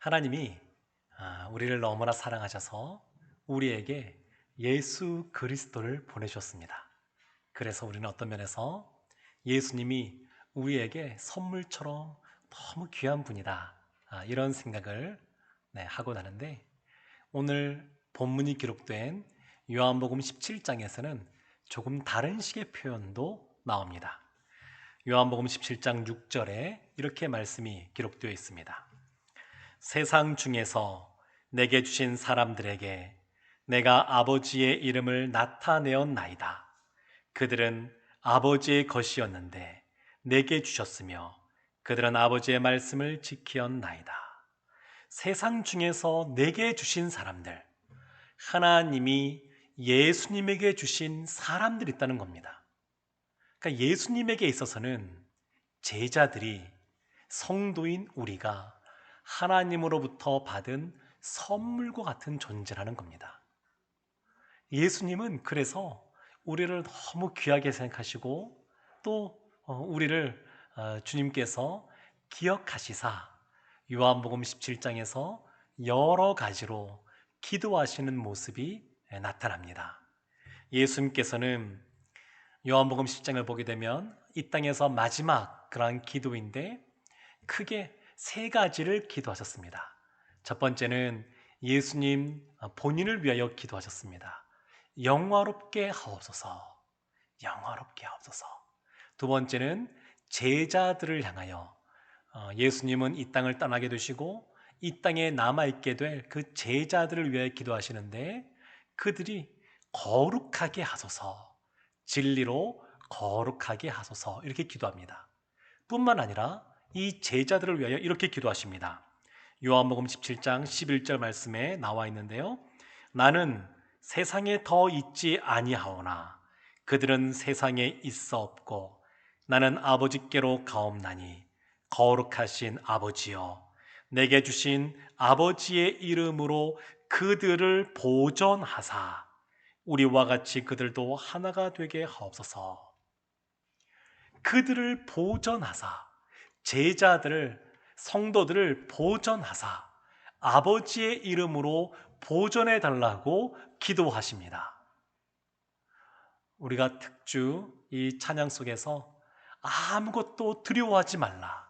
하나님이 우리를 너무나 사랑하셔서 우리에게 예수 그리스도를 보내주셨습니다. 그래서 우리는 어떤 면에서 예수님이 우리에게 선물처럼 너무 귀한 분이다, 이런 생각을 하고 나는데, 오늘 본문이 기록된 요한복음 17장에서는 조금 다른 식의 표현도 나옵니다. 요한복음 17장 6절에 이렇게 말씀이 기록되어 있습니다. 세상 중에서 내게 주신 사람들에게 내가 아버지의 이름을 나타내었나이다. 그들은 아버지의 것이었는데 내게 주셨으며 그들은 아버지의 말씀을 지키었나이다. 세상 중에서 내게 주신 사람들, 하나님이 예수님에게 주신 사람들이 있다는 겁니다. 그러니까 예수님에게 있어서는 제자들이, 성도인 우리가 하나님으로부터 받은 선물과 같은 존재라는 겁니다. 예수님은 그래서 우리를 너무 귀하게 생각하시고 또 우리를 주님께서 기억하시사 요한복음 17장에서 여러 가지로 기도하시는 모습이 나타납니다. 예수님께서는 요한복음 10장을 보게 되면 이 땅에서 마지막 그러한 기도인데 크게 세 가지를 기도하셨습니다. 첫 번째는 예수님 본인을 위하여 기도하셨습니다. 영화롭게 하옵소서, 영화롭게 하옵소서. 두 번째는 제자들을 향하여, 예수님은 이 땅을 떠나게 되시고 이 땅에 남아있게 될 그 제자들을 위하여 기도하시는데, 그들이 거룩하게 하소서, 진리로 거룩하게 하소서, 이렇게 기도합니다. 뿐만 아니라 이 제자들을 위하여 이렇게 기도하십니다. 요한복음 17장 11절 말씀에 나와 있는데요. 나는 세상에 더 있지 아니하오나 그들은 세상에 있어 없고 나는 아버지께로 가옵나니 거룩하신 아버지여, 내게 주신 아버지의 이름으로 그들을 보존하사 우리와 같이 그들도 하나가 되게 하옵소서. 그들을 보존하사, 제자들을, 성도들을 보존하사 아버지의 이름으로 보존해 달라고 기도하십니다. 우리가 특주 이 찬양 속에서 아무것도 두려워하지 말라,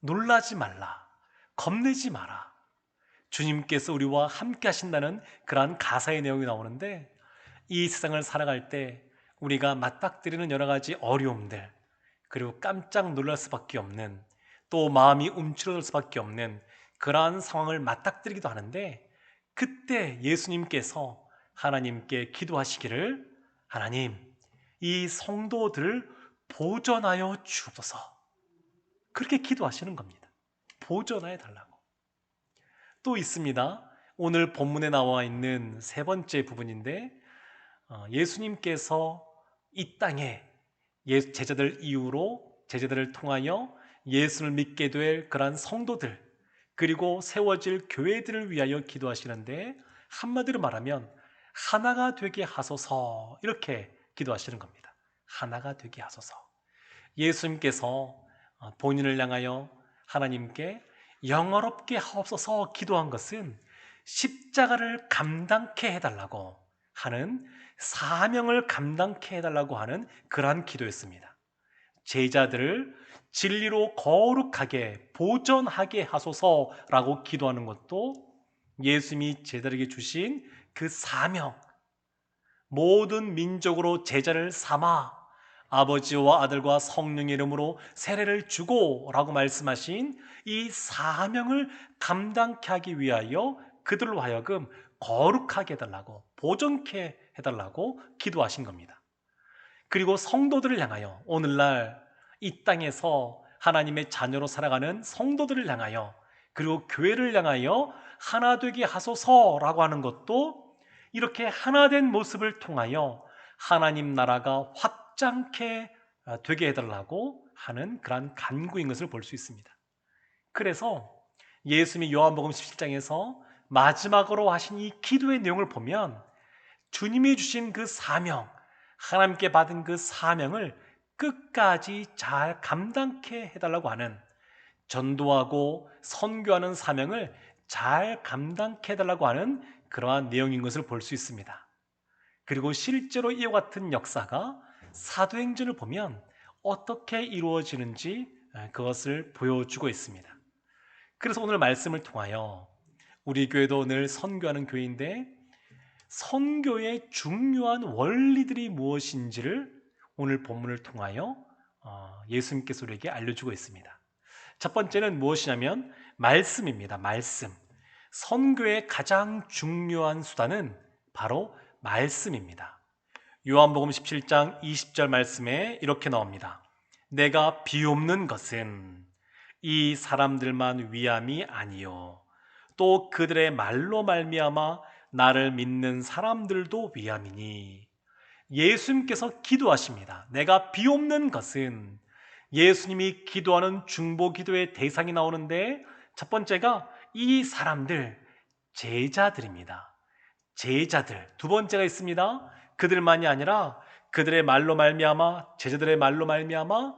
놀라지 말라, 겁내지 마라, 주님께서 우리와 함께 하신다는 그러한 가사의 내용이 나오는데, 이 세상을 살아갈 때 우리가 맞닥뜨리는 여러 가지 어려움들, 그리고 깜짝 놀랄 수밖에 없는, 또 마음이 움츠러들 수밖에 없는 그러한 상황을 맞닥뜨리기도 하는데, 그때 예수님께서 하나님께 기도하시기를, 하나님, 이 성도들을 보존하여 주옵소서, 그렇게 기도하시는 겁니다. 보존하여 달라고. 또 있습니다. 오늘 본문에 나와 있는 세 번째 부분인데, 예수님께서 이 땅에 제자들 이후로, 제자들을 통하여 예수를 믿게 될 그러한 성도들, 그리고 세워질 교회들을 위하여 기도하시는데, 한마디로 말하면 하나가 되게 하소서, 이렇게 기도하시는 겁니다. 하나가 되게 하소서. 예수님께서 본인을 향하여 하나님께 영화롭게 하옵소서 기도한 것은 십자가를 감당케 해달라고 하는, 사명을 감당케 해달라고 하는 그러한 기도였습니다. 제자들을 진리로 거룩하게 보존하게 하소서라고 기도하는 것도 예수님이 제자들에게 주신 그 사명, 모든 민족으로 제자를 삼아 아버지와 아들과 성령의 이름으로 세례를 주고 라고 말씀하신 이 사명을 감당케 하기 위하여 그들로 하여금 거룩하게 해달라고, 보존케 해달라고 기도하신 겁니다. 그리고 성도들을 향하여, 오늘날 이 땅에서 하나님의 자녀로 살아가는 성도들을 향하여, 그리고 교회를 향하여 하나 되게 하소서라고 하는 것도 이렇게 하나된 모습을 통하여 하나님 나라가 확장케 되게 해달라고 하는 그러한 간구인 것을 볼 수 있습니다. 그래서 예수님이 요한복음 17장에서 마지막으로 하신 이 기도의 내용을 보면, 주님이 주신 그 사명, 하나님께 받은 그 사명을 끝까지 잘 감당케 해달라고 하는, 전도하고 선교하는 사명을 잘 감당해 달라고 하는 그러한 내용인 것을 볼 수 있습니다. 그리고 실제로 이와 같은 역사가 사도행전을 보면 어떻게 이루어지는지 그것을 보여주고 있습니다. 그래서 오늘 말씀을 통하여 우리 교회도 늘 선교하는 교회인데 선교의 중요한 원리들이 무엇인지를 오늘 본문을 통하여 예수님께서 우리에게 알려주고 있습니다. 첫 번째는 무엇이냐면 말씀입니다. 말씀. 선교의 가장 중요한 수단은 바로 말씀입니다. 요한복음 17장 20절 말씀에 이렇게 나옵니다. 내가 비옵는 것은 이 사람들만 위함이 아니요 또 그들의 말로 말미암아 나를 믿는 사람들도 위함이니. 예수님께서 기도하십니다. 내가 비옵는 것은 예수님이 기도하는 중보 기도의 대상이 나오는데 첫 번째가 이 사람들, 제자들입니다. 제자들. 두 번째가 있습니다. 그들만이 아니라 그들의 말로 말미암아, 제자들의 말로 말미암아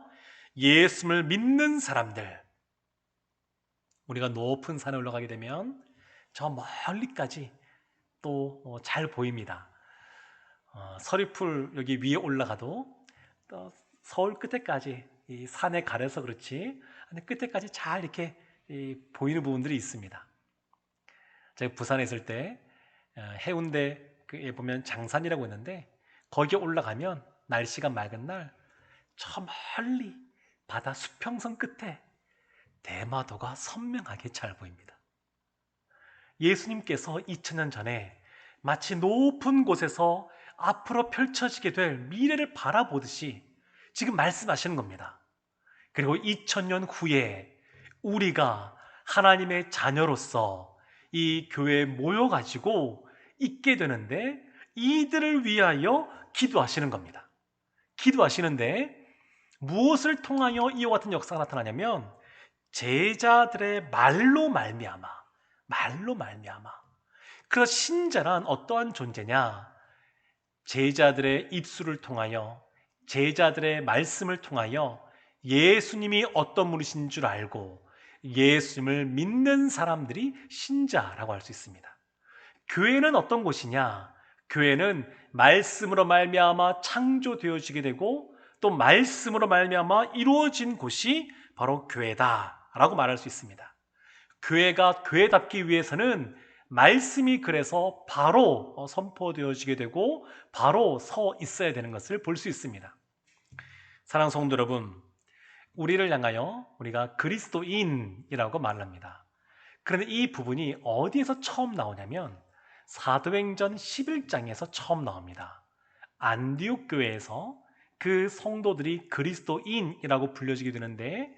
예수님을 믿는 사람들. 우리가 높은 산에 올라가게 되면 저 멀리까지 또 잘 보입니다. 서리풀 여기 위에 올라가도 또 서울 끝에까지 이 산에 가려서 그렇지 끝에까지 잘 이렇게 보이는 부분들이 있습니다. 제가 부산에 있을 때 해운대에 보면 장산이라고 있는데 거기에 올라가면 날씨가 맑은 날 저 멀리 바다 수평선 끝에 대마도가 선명하게 잘 보입니다. 예수님께서 2000년 전에 마치 높은 곳에서 앞으로 펼쳐지게 될 미래를 바라보듯이 지금 말씀하시는 겁니다. 그리고 2000년 후에 우리가 하나님의 자녀로서 이 교회에 모여가지고 있게 되는데 이들을 위하여 기도하시는 겁니다. 기도하시는데 무엇을 통하여 이와 같은 역사가 나타나냐면 제자들의 말로 말미암아. 그래서 신자란 어떠한 존재냐? 제자들의 입술을 통하여, 제자들의 말씀을 통하여 예수님이 어떤 분이신 줄 알고 예수님을 믿는 사람들이 신자라고 할 수 있습니다. 교회는 어떤 곳이냐? 교회는 말씀으로 말미암아 창조되어지게 되고 또 말씀으로 말미암아 이루어진 곳이 바로 교회다라고 말할 수 있습니다. 교회가 교회답기 위해서는 말씀이 그래서 바로 선포되어지게 되고 바로 서 있어야 되는 것을 볼 수 있습니다. 사랑하는 성도 여러분, 우리를 향하여 우리가 그리스도인이라고 말합니다. 그런데 이 부분이 어디에서 처음 나오냐면 사도행전 11장에서 처음 나옵니다. 안디옥 교회에서 그 성도들이 그리스도인이라고 불려지게 되는데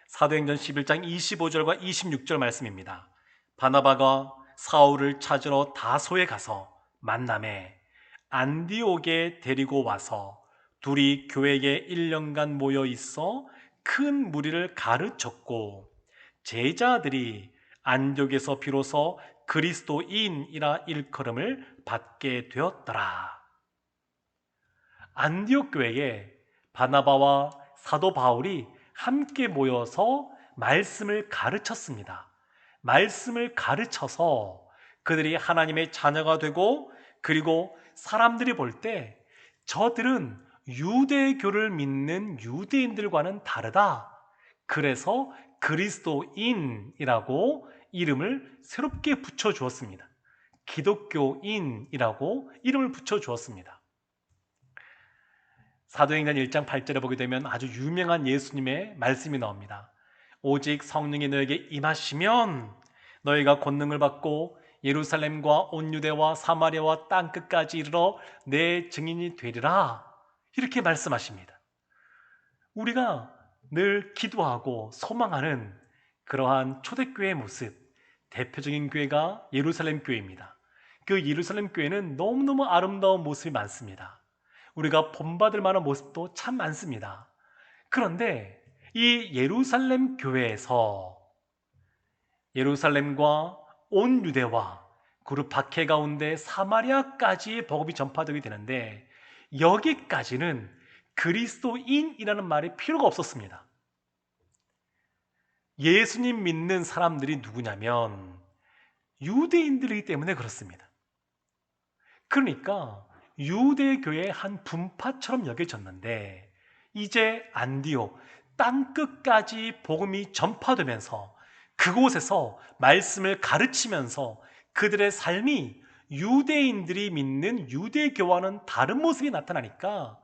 사도행전 11장 25절과 26절 말씀입니다. 바나바가 사울을 찾으러 다소에 가서 만남에 안디옥에 데리고 와서 둘이 교회에 1년간 모여 있어 큰 무리를 가르쳤고 제자들이 안디옥에서 비로소 그리스도인이라 일컬음을 받게 되었더라. 안디옥 교회에 바나바와 사도 바울이 함께 모여서 말씀을 가르쳤습니다. 말씀을 가르쳐서 그들이 하나님의 자녀가 되고 그리고 사람들이 볼 때 저들은 유대교를 믿는 유대인들과는 다르다. 그래서 그리스도인이라고 이름을 새롭게 붙여주었습니다. 기독교인이라고 이름을 붙여주었습니다. 사도행전 1장 8절에 보게 되면 아주 유명한 예수님의 말씀이 나옵니다. 오직 성령이 너에게 임하시면 너희가 권능을 받고 예루살렘과 온 유대와 사마리아와 땅끝까지 이르러 내 증인이 되리라. 이렇게 말씀하십니다. 우리가 늘 기도하고 소망하는 그러한 초대교회의 모습, 대표적인 교회가 예루살렘 교회입니다. 그 예루살렘 교회는 너무너무 아름다운 모습이 많습니다. 우리가 본받을 만한 모습도 참 많습니다. 그런데 이 예루살렘 교회에서 예루살렘과 온 유대와 그리고 박해 가운데 사마리아까지의 복음이 전파되게 되는데 여기까지는 그리스도인이라는 말이 필요가 없었습니다. 예수님 믿는 사람들이 누구냐면 유대인들이기 때문에 그렇습니다. 그러니까 유대교의 한 분파처럼 여겨졌는데 이제 안디옥 땅끝까지 복음이 전파되면서 그곳에서 말씀을 가르치면서 그들의 삶이 유대인들이 믿는 유대교와는 다른 모습이 나타나니까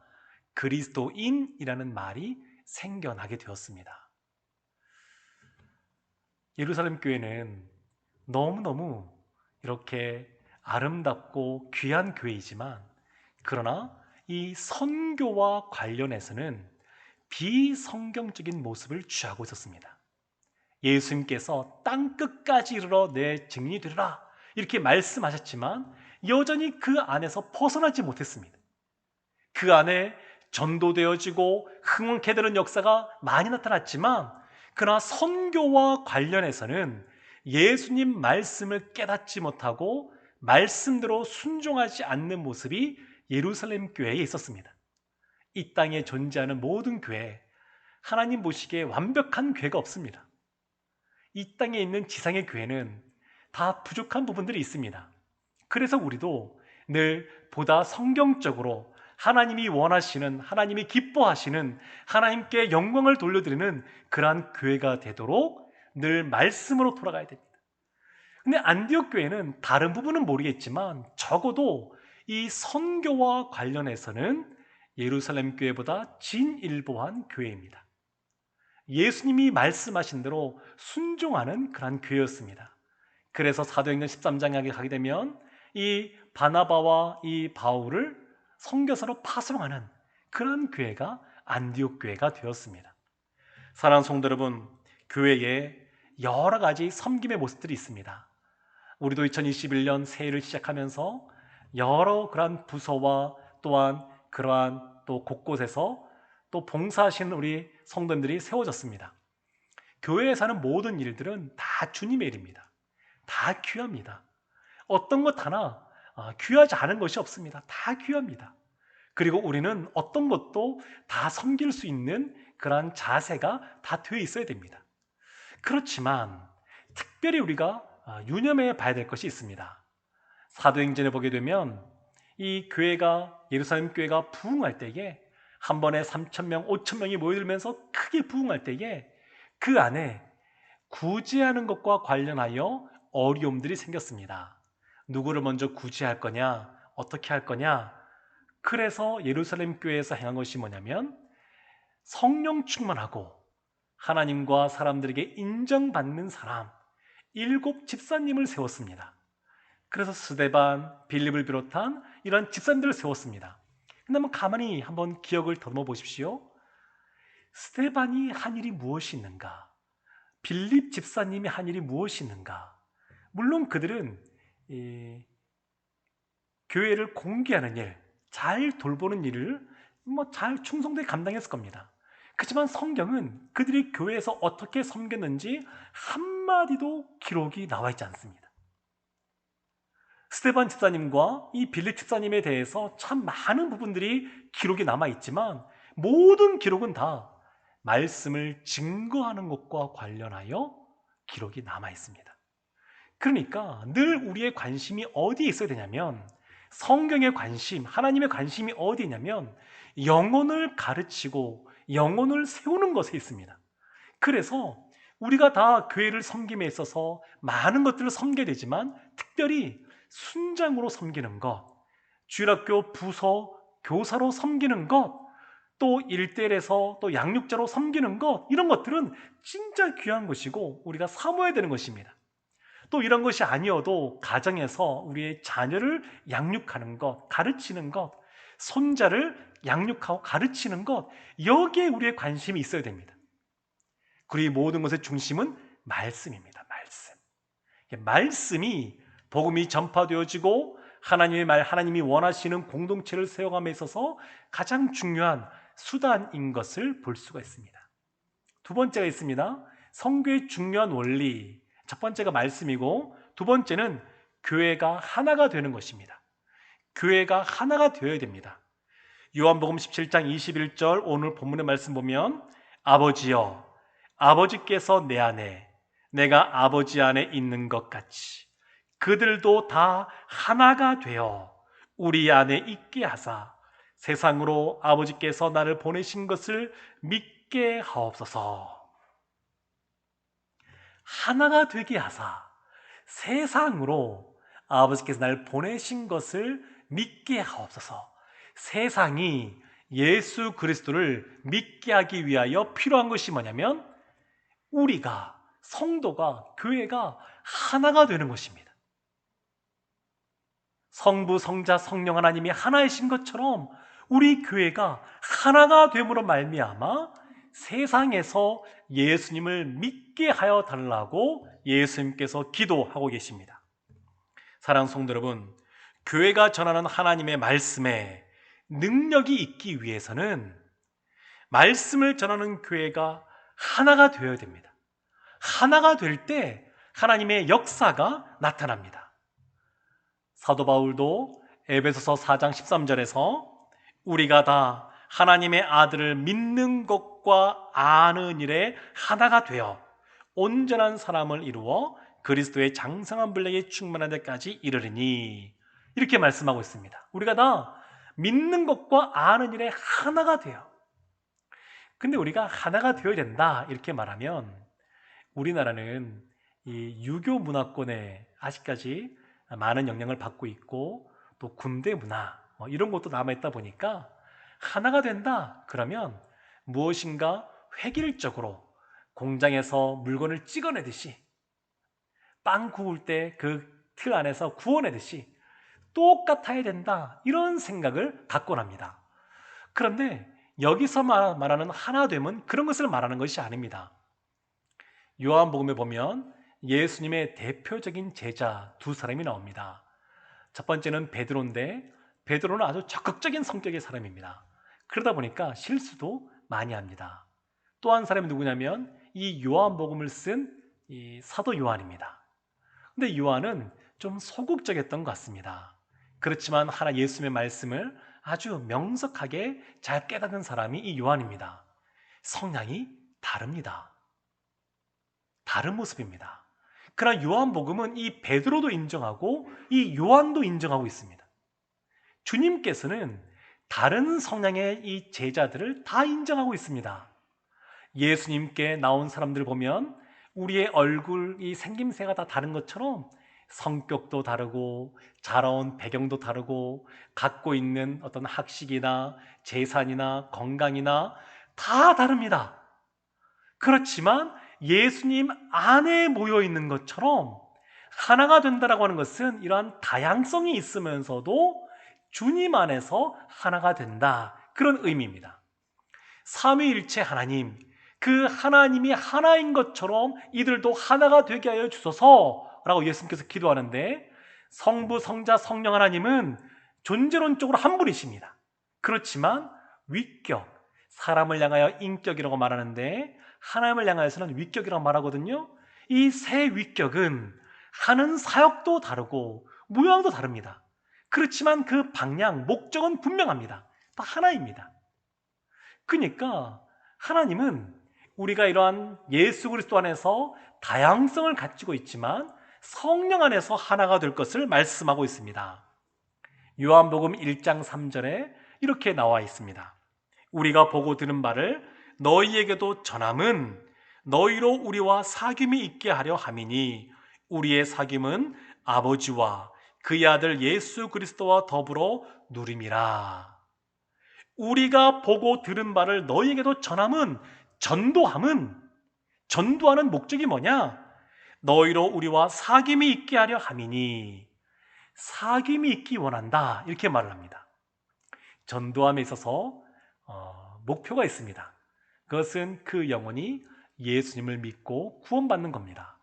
그리스도인이라는 말이 생겨나게 되었습니다. 예루살렘 교회는 너무너무 이렇게 아름답고 귀한 교회이지만 그러나 이 선교와 관련해서는 비성경적인 모습을 취하고 있었습니다. 예수님께서 땅끝까지 이르러 내 증인이 되리라 이렇게 말씀하셨지만 여전히 그 안에서 벗어나지 못했습니다. 그 안에 전도되어지고 흥원케 되는 역사가 많이 나타났지만 그러나 선교와 관련해서는 예수님 말씀을 깨닫지 못하고 말씀대로 순종하지 않는 모습이 예루살렘 교회에 있었습니다. 이 땅에 존재하는 모든 교회, 하나님 보시기에 완벽한 교회가 없습니다. 이 땅에 있는 지상의 교회는 다 부족한 부분들이 있습니다. 그래서 우리도 늘 보다 성경적으로 하나님이 원하시는, 하나님이 기뻐하시는, 하나님께 영광을 돌려드리는 그러한 교회가 되도록 늘 말씀으로 돌아가야 됩니다. 근데 안디옥 교회는 다른 부분은 모르겠지만 적어도 이 선교와 관련해서는 예루살렘 교회보다 진일보한 교회입니다. 예수님이 말씀하신 대로 순종하는 그런 교회였습니다. 그래서 사도행전 13장에 가게 되면 이 바나바와 이 바울을 선교사로 파송하는 그런 교회가 안디옥 교회가 되었습니다. 사랑하는 성도 여러분, 교회에 여러 가지 섬김의 모습들이 있습니다. 우리도 2021년 새해를 시작하면서 여러 그러한 부서와 또한 그러한 또 곳곳에서 또 봉사하시는 우리 성도님들이 세워졌습니다. 교회에서 하는 모든 일들은 다 주님의 일입니다. 다 귀합니다. 어떤 것 하나 귀하지 않은 것이 없습니다. 다 귀합니다. 그리고 우리는 어떤 것도 다 섬길 수 있는 그러한 자세가 다 되어 있어야 됩니다. 그렇지만 특별히 우리가 유념해 봐야 될 것이 있습니다. 사도행전에 보게 되면 이 교회가 예루살렘 교회가 부흥할 때에 한 번에 3,000명, 5,000명이 모여들면서 크게 부흥할 때에 그 안에 구제하는 것과 관련하여 어려움들이 생겼습니다. 누구를 먼저 구제할 거냐, 어떻게 할 거냐. 그래서 예루살렘 교회에서 행한 것이 뭐냐면 성령 충만하고 하나님과 사람들에게 인정받는 사람 7 집사님을 세웠습니다. 그래서 스데반, 빌립을 비롯한 이런 집사님들을 세웠습니다. 근데 한번 가만히 한번 기억을 더듬어 보십시오. 스데반이 한 일이 무엇이 있는가? 빌립 집사님이 한 일이 무엇이 있는가? 물론 그들은 교회를 공개하는 일, 잘 돌보는 일을 잘 충성되게 감당했을 겁니다. 그렇지만 성경은 그들이 교회에서 어떻게 섬겼는지 한마디도 기록이 나와 있지 않습니다. 스데반 집사님과 이 빌립 집사님에 대해서 참 많은 부분들이 기록이 남아 있지만 모든 기록은 다 말씀을 증거하는 것과 관련하여 기록이 남아 있습니다. 그러니까 늘 우리의 관심이 어디에 있어야 되냐면 성경의 관심, 하나님의 관심이 어디에 있냐면 영혼을 가르치고 영혼을 세우는 것에 있습니다. 그래서 우리가 다 교회를 섬김에 있어서 많은 것들을 섬겨야 되지만 특별히 순장으로 섬기는 것, 주일학교 부서 교사로 섬기는 것, 또 1대1에서 또 양육자로 섬기는 것, 이런 것들은 진짜 귀한 것이고 우리가 사모해야 되는 것입니다. 또 이런 것이 아니어도 가정에서 우리의 자녀를 양육하는 것, 가르치는 것, 손자를 양육하고 가르치는 것, 여기에 우리의 관심이 있어야 됩니다. 그리고 이 모든 것의 중심은 말씀입니다. 말씀. 말씀이 복음이 전파되어지고 하나님의 말, 하나님이 원하시는 공동체를 세워감에 있어서 가장 중요한 수단인 것을 볼 수가 있습니다. 두 번째가 있습니다. 성교의 중요한 원리. 첫 번째가 말씀이고 두 번째는 교회가 하나가 되는 것입니다. 교회가 하나가 되어야 됩니다. 요한복음 17장 21절 오늘 본문의 말씀 보면 아버지여 아버지께서 내 안에, 내가 아버지 안에 있는 것 같이 그들도 다 하나가 되어 우리 안에 있게 하사 세상으로 아버지께서 나를 보내신 것을 믿게 하옵소서. 하나가 되게 하사 세상으로 아버지께서 나를 보내신 것을 믿게 하옵소서. 세상이 예수 그리스도를 믿게 하기 위하여 필요한 것이 뭐냐면 우리가, 성도가, 교회가 하나가 되는 것입니다. 성부, 성자, 성령 하나님이 하나이신 것처럼 우리 교회가 하나가 됨으로 말미암아 세상에서 예수님을 믿게 하여 달라고 예수님께서 기도하고 계십니다. 사랑하는 성도 여러분, 교회가 전하는 하나님의 말씀에 능력이 있기 위해서는 말씀을 전하는 교회가 하나가 되어야 됩니다. 하나가 될 때 하나님의 역사가 나타납니다. 사도 바울도 에베소서 4장 13절에서 우리가 다 하나님의 아들을 믿는 것과 아는 일에 하나가 되어 온전한 사람을 이루어 그리스도의 장성한 분량에 충만한 데까지 이르리니, 이렇게 말씀하고 있습니다. 우리가 다 믿는 것과 아는 일에 하나가 돼요. 근데 우리가 하나가 되어야 된다 이렇게 말하면 우리나라는 이 유교 문화권에 아직까지 많은 영향을 받고 있고 또 군대 문화 이런 것도 남아있다 보니까 하나가 된다 그러면 무엇인가 획일적으로 공장에서 물건을 찍어내듯이 빵 구울 때 그 틀 안에서 구워내듯이 똑같아야 된다 이런 생각을 갖곤 합니다. 그런데 여기서 말하는 하나됨은 그런 것을 말하는 것이 아닙니다. 요한복음에 보면 예수님의 대표적인 제자 두 사람이 나옵니다. 첫 번째는 베드로인데 베드로는 아주 적극적인 성격의 사람입니다. 그러다 보니까 실수도 많이 합니다. 또 한 사람이 누구냐면 이 요한복음을 쓴 이 사도 요한입니다. 근데 요한은 좀 소극적이었던 것 같습니다. 그렇지만 하나 예수님의 말씀을 아주 명석하게 잘 깨닫는 사람이 이 요한입니다. 성향이 다릅니다. 다른 모습입니다. 그러나 요한복음은 이 베드로도 인정하고 이 요한도 인정하고 있습니다. 주님께서는 다른 성향의 이 제자들을 다 인정하고 있습니다. 예수님께 나온 사람들 보면 우리의 얼굴이 생김새가 다 다른 것처럼 성격도 다르고 자라온 배경도 다르고 갖고 있는 어떤 학식이나 재산이나 건강이나 다 다릅니다. 그렇지만 예수님 안에 모여 있는 것처럼 하나가 된다라고 하는 것은 이러한 다양성이 있으면서도 주님 안에서 하나가 된다, 그런 의미입니다. 삼위일체 하나님, 그 하나님이 하나인 것처럼 이들도 하나가 되게 하여 주소서라고 예수님께서 기도하는데, 성부, 성자, 성령 하나님은 존재론적으로 한 분이십니다. 그렇지만 위격, 사람을 향하여 인격이라고 말하는데 하나님을 향하여서는 위격이라고 말하거든요. 이 세 위격은 하는 사역도 다르고 모양도 다릅니다. 그렇지만 그 방향, 목적은 분명합니다. 다 하나입니다. 그러니까 하나님은 우리가 이러한 예수 그리스도 안에서 다양성을 가지고 있지만 성령 안에서 하나가 될 것을 말씀하고 있습니다. 요한복음 1장 3절에 이렇게 나와 있습니다. 우리가 보고 들은 바를 너희에게도 전함은 너희로 우리와 사귐이 있게 하려 함이니 우리의 사귐은 아버지와 그의 아들 예수 그리스도와 더불어 누림이라. 우리가 보고 들은 바를 너희에게도 전함은, 전도하는 목적이 뭐냐? 너희로 우리와 사귐이 있게 하려 함이니, 사귐이 있기 원한다 이렇게 말을 합니다. 전도함에 있어서 목표가 있습니다. 그것은 그 영혼이 예수님을 믿고 구원받는 겁니다.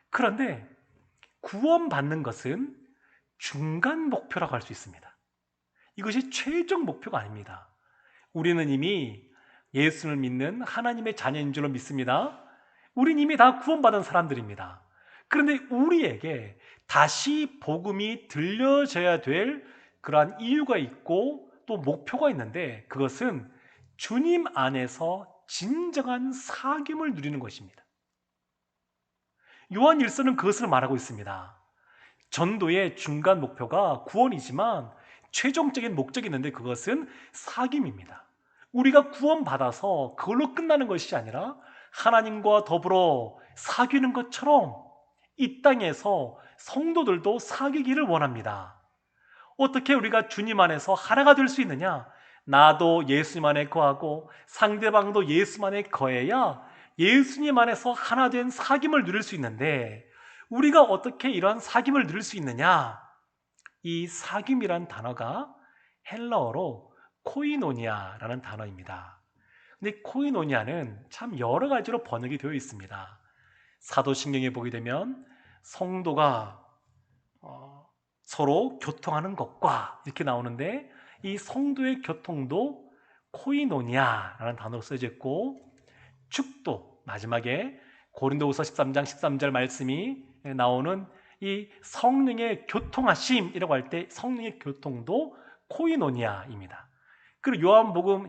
그런데 구원받는 것은 중간 목표라고 할 수 있습니다. 이것이 최종 목표가 아닙니다. 우리는 이미 예수를 믿는 하나님의 자녀인 줄로 믿습니다. 우린 이미 다 구원받은 사람들입니다. 그런데 우리에게 다시 복음이 들려져야 될 그러한 이유가 있고 또 목표가 있는데, 그것은 주님 안에서 진정한 사귐을 누리는 것입니다. 요한 1서는 그것을 말하고 있습니다. 전도의 중간 목표가 구원이지만 최종적인 목적이 있는데 그것은 사귐입니다. 우리가 구원받아서 그걸로 끝나는 것이 아니라 하나님과 더불어 사귀는 것처럼 이 땅에서 성도들도 사귀기를 원합니다. 어떻게 우리가 주님 안에서 하나가 될 수 있느냐? 나도 예수님 안에 거하고 상대방도 예수님 안에 거해야 예수님 안에서 하나 된 사귐을 누릴 수 있는데, 우리가 어떻게 이러한 사귐을 누릴 수 있느냐? 이 사귐이란 단어가 헬라어로 코이노니아라는 단어입니다. 근데 코이노니아는 참 여러 가지로 번역이 되어 있습니다. 사도신경에 보게 되면 성도가 서로 교통하는 것과 이렇게 나오는데, 이 성도의 교통도 코이노니아라는 단어로 쓰여져 있고, 축도 마지막에 고린도후서 13장 13절 말씀이 나오는 이 성령의 교통하심이라고 할 때 성령의 교통도 코이노니아입니다. 그리고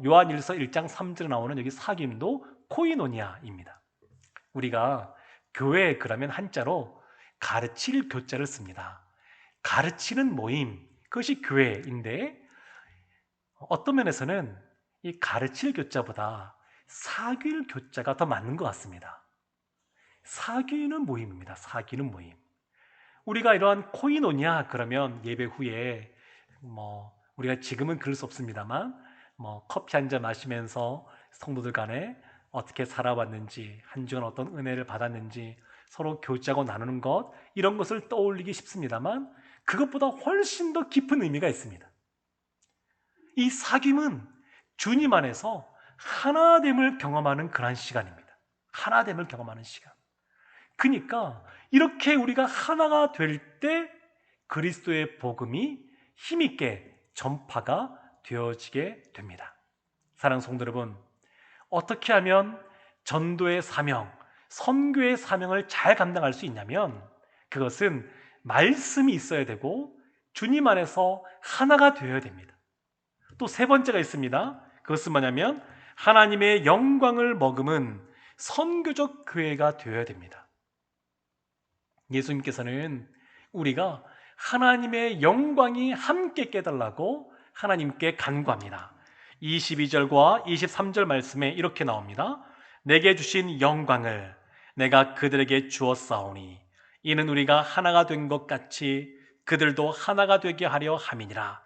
요한일서 1장 3절에 나오는 여기 사귐도 코이노니아입니다. 우리가 교회 그러면 한자로 가르칠 교자를 씁니다. 가르치는 모임, 그것이 교회인데, 어떤 면에서는 이 가르칠 교자보다 사귈 교자가 더 맞는 것 같습니다. 사귀는 모임입니다. 사귀는 모임. 우리가 이러한 코이노니아 그러면 예배 후에 우리가 지금은 그럴 수 없습니다만 커피 한 잔 마시면서 성도들 간에 어떻게 살아왔는지, 한 주간 어떤 은혜를 받았는지 서로 교제하고 나누는 것, 이런 것을 떠올리기 쉽습니다만 그것보다 훨씬 더 깊은 의미가 있습니다. 이 사귐은 주님 안에서 하나됨을 경험하는 그런 시간입니다. 하나됨을 경험하는 시간. 그러니까 이렇게 우리가 하나가 될 때 그리스도의 복음이 힘있게 전파가 되어지게 됩니다. 사랑하는 성도 여러분, 어떻게 하면 전도의 사명, 선교의 사명을 잘 감당할 수 있냐면 그것은 말씀이 있어야 되고 주님 안에서 하나가 되어야 됩니다. 또 세 번째가 있습니다. 그것은 뭐냐면 하나님의 영광을 머금은 선교적 교회가 되어야 됩니다. 예수님께서는 우리가 하나님의 영광이 함께 깨달라고 하나님께 간구합니다. 22절과 23절 말씀에 이렇게 나옵니다. 내게 주신 영광을 내가 그들에게 주었사오니 이는 우리가 하나가 된 것 같이 그들도 하나가 되게 하려 함이니라.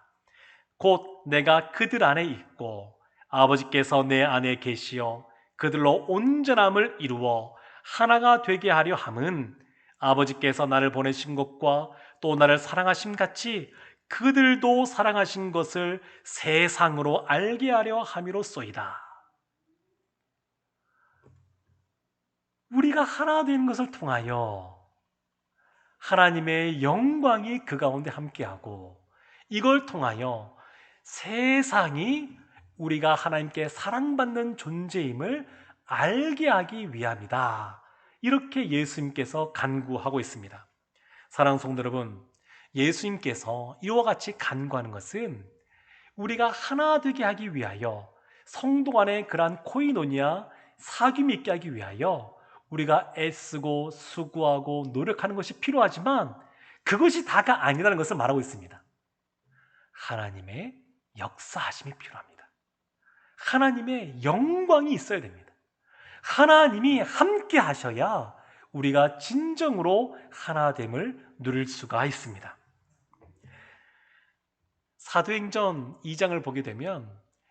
곧 내가 그들 안에 있고 아버지께서 내 안에 계시어 그들로 온전함을 이루어 하나가 되게 하려 함은 아버지께서 나를 보내신 것과 또 나를 사랑하심 같이 그들도 사랑하신 것을 세상으로 알게 하려 함이로소이다. 우리가 하나 된 것을 통하여 하나님의 영광이 그 가운데 함께하고, 이걸 통하여 세상이 우리가 하나님께 사랑받는 존재임을 알게 하기 위함이다. 이렇게 예수님께서 간구하고 있습니다. 사랑하는 성도 여러분, 예수님께서 이와 같이 간구하는 것은 우리가 하나 되게 하기 위하여, 성도 안에 그러한 코이노니아 사귐 있게 하기 위하여 우리가 애쓰고 수고하고 노력하는 것이 필요하지만 그것이 다가 아니라는 것을 말하고 있습니다. 하나님의 역사하심이 필요합니다. 하나님의 영광이 있어야 됩니다. 하나님이 함께 하셔야 우리가 진정으로 하나됨을 누릴 수가 있습니다. 사도행전 2장을 보게 되면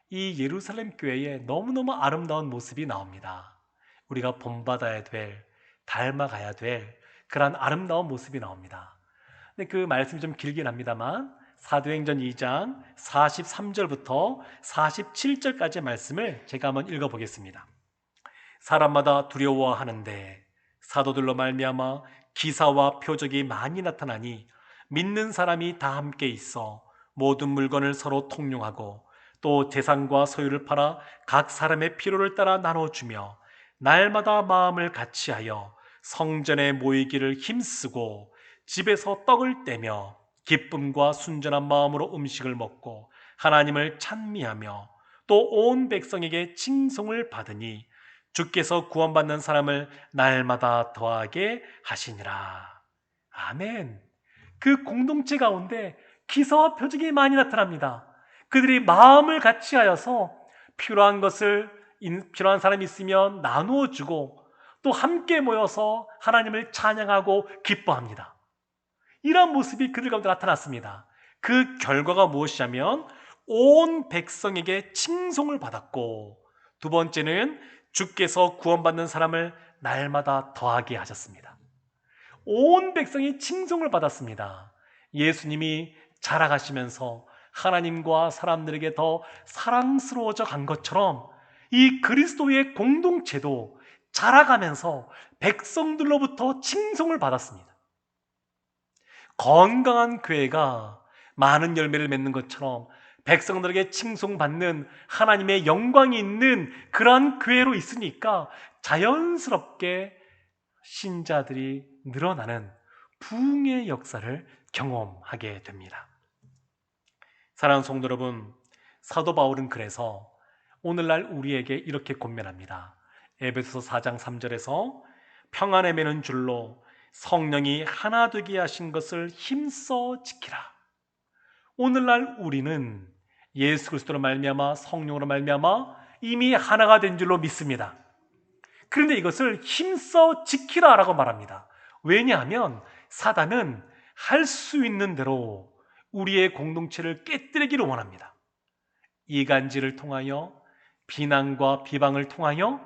이 예루살렘 교회의 너무너무 아름다운 모습이 나옵니다. 우리가 본받아야 될, 닮아가야 될 그런 아름다운 모습이 나옵니다. 근데 그 말씀이 좀 길긴 합니다만 사도행전 2장 43절부터 47절까지의 말씀을 제가 한번 읽어보겠습니다. 사람마다 두려워하는데 사도들로 말미암아 기사와 표적이 많이 나타나니 믿는 사람이 다 함께 있어 모든 물건을 서로 통용하고 또 재산과 소유를 팔아 각 사람의 필요를 따라 나눠주며 날마다 마음을 같이하여 성전에 모이기를 힘쓰고 집에서 떡을 떼며 기쁨과 순전한 마음으로 음식을 먹고 하나님을 찬미하며 또 온 백성에게 칭송을 받으니 주께서 구원받는 사람을 날마다 더하게 하시니라. 아멘. 그 공동체 가운데 기사와 표적이 많이 나타납니다. 그들이 마음을 같이 하여서 필요한 사람이 있으면 나누어 주고 또 함께 모여서 하나님을 찬양하고 기뻐합니다. 이러한 모습이 그들 가운데 나타났습니다. 그 결과가 무엇이냐면 온 백성에게 칭송을 받았고, 두 번째는 주께서 구원받는 사람을 날마다 더하게 하셨습니다. 온 백성이 칭송을 받았습니다. 예수님이 자라가시면서 하나님과 사람들에게 더 사랑스러워져 간 것처럼 이 그리스도의 공동체도 자라가면서 백성들로부터 칭송을 받았습니다. 건강한 교회가 많은 열매를 맺는 것처럼 백성들에게 칭송받는 하나님의 영광이 있는 그러한 교회로 있으니까 자연스럽게 신자들이 늘어나는 부흥의 역사를 경험하게 됩니다. 사랑하는 성도 여러분, 사도 바울은 그래서 오늘날 우리에게 이렇게 권면합니다. 에베소서 4장 3절에서 평안에 매는 줄로 성령이 하나 되게 하신 것을 힘써 지키라. 오늘날 우리는 예수 그리스도로 말미암아 성령으로 말미암아 이미 하나가 된 줄로 믿습니다. 그런데 이것을 힘써 지키라라고 말합니다. 왜냐하면 사단은 할 수 있는 대로 우리의 공동체를 깨뜨리기를 원합니다. 이간질을 통하여 비난과 비방을 통하여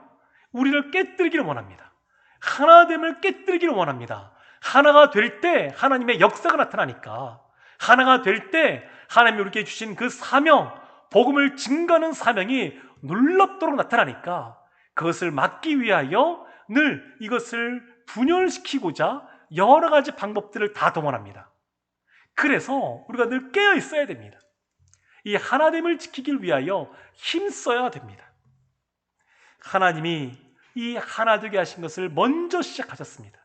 우리를 깨뜨리기를 원합니다. 하나됨을 깨뜨리기를 원합니다. 하나가 될 때 하나님의 역사가 나타나니까, 하나가 될 때 하나님이 우리에게 주신 그 사명, 복음을 증거하는 사명이 놀랍도록 나타나니까 그것을 막기 위하여 늘 이것을 분열시키고자 여러 가지 방법들을 다 동원합니다. 그래서 우리가 늘 깨어 있어야 됩니다. 이 하나됨을 지키기 위하여 힘써야 됩니다. 하나님이 이 하나되게 하신 것을 먼저 시작하셨습니다.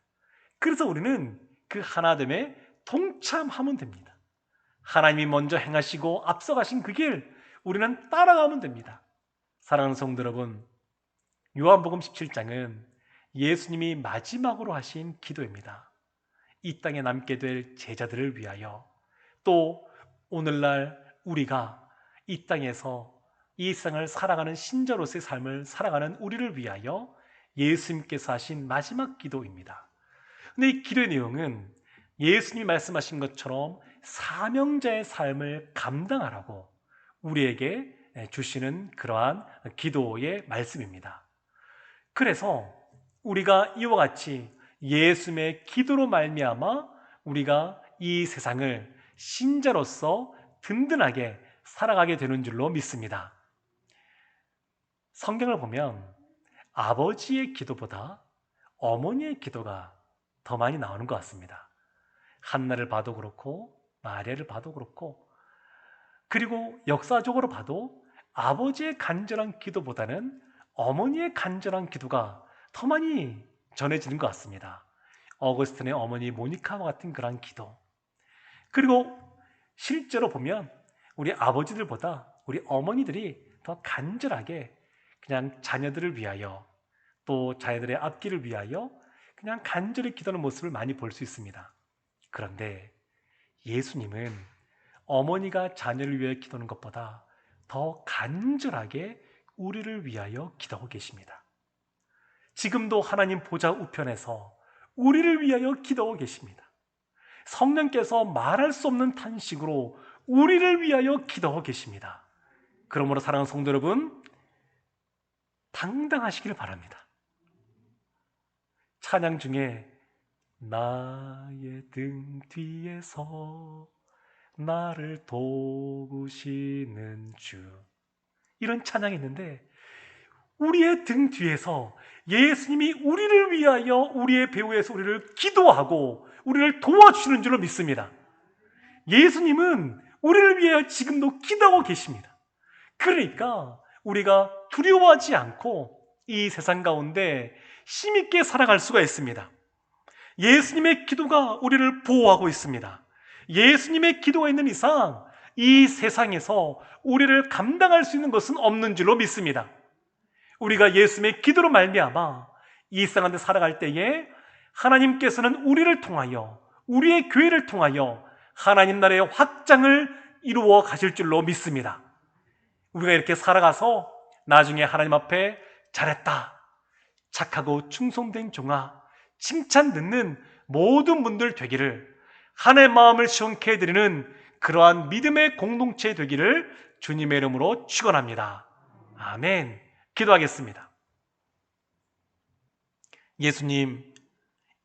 그래서 우리는 그 하나됨에 동참하면 됩니다. 하나님이 먼저 행하시고 앞서가신 그 길 우리는 따라가면 됩니다. 사랑하는 성도 여러분, 요한복음 17장은 예수님이 마지막으로 하신 기도입니다. 이 땅에 남게 될 제자들을 위하여, 또 오늘날 우리가 이 땅에서 이 세상을 살아가는 신자로서의 삶을 살아가는 우리를 위하여 예수님께서 하신 마지막 기도입니다. 근데 이 기도의 내용은 예수님이 말씀하신 것처럼 사명자의 삶을 감당하라고 우리에게 주시는 그러한 기도의 말씀입니다. 그래서 우리가 이와 같이 예수님의 기도로 말미암아 우리가 이 세상을 신자로서 든든하게 살아가게 되는 줄로 믿습니다. 성경을 보면 아버지의 기도보다 어머니의 기도가 더 많이 나오는 것 같습니다. 한나를 봐도 그렇고 마리아를 봐도 그렇고, 그리고 역사적으로 봐도 아버지의 간절한 기도보다는 어머니의 간절한 기도가 더 많이 전해지는 것 같습니다. 어거스틴의 어머니 모니카와 같은 그런 기도, 그리고 실제로 보면 우리 아버지들보다 우리 어머니들이 더 간절하게 그냥 자녀들을 위하여, 또 자녀들의 앞길을 위하여 그냥 간절히 기도하는 모습을 많이 볼 수 있습니다. 그런데 예수님은 어머니가 자녀를 위해 기도하는 것보다 더 간절하게 우리를 위하여 기도하고 계십니다. 지금도 하나님 보좌 우편에서 우리를 위하여 기도하고 계십니다. 성령께서 말할 수 없는 탄식으로 우리를 위하여 기도하고 계십니다. 그러므로 사랑하는 성도 여러분, 당당하시기를 바랍니다. 찬양 중에 나의 등 뒤에서 나를 도우시는 주, 이런 찬양이 있는데, 우리의 등 뒤에서 예수님이 우리를 위하여 우리의 배후에서 우리를 기도하고 우리를 도와주시는 줄로 믿습니다. 예수님은 우리를 위하여 지금도 기도하고 계십니다. 그러니까 우리가 두려워하지 않고 이 세상 가운데 힘있게 살아갈 수가 있습니다. 예수님의 기도가 우리를 보호하고 있습니다. 예수님의 기도가 있는 이상 이 세상에서 우리를 감당할 수 있는 것은 없는 줄로 믿습니다. 우리가 예수님의 기도로 말미암아 이 세상에 살아갈 때에 하나님께서는 우리를 통하여, 우리의 교회를 통하여 하나님 나라의 확장을 이루어 가실 줄로 믿습니다. 우리가 이렇게 살아가서 나중에 하나님 앞에 잘했다, 착하고 충성된 종아, 칭찬 듣는 모든 분들 되기를, 하나님의 마음을 시원케 해드리는 그러한 믿음의 공동체 되기를 주님의 이름으로 축원합니다. 아멘. 기도하겠습니다. 예수님,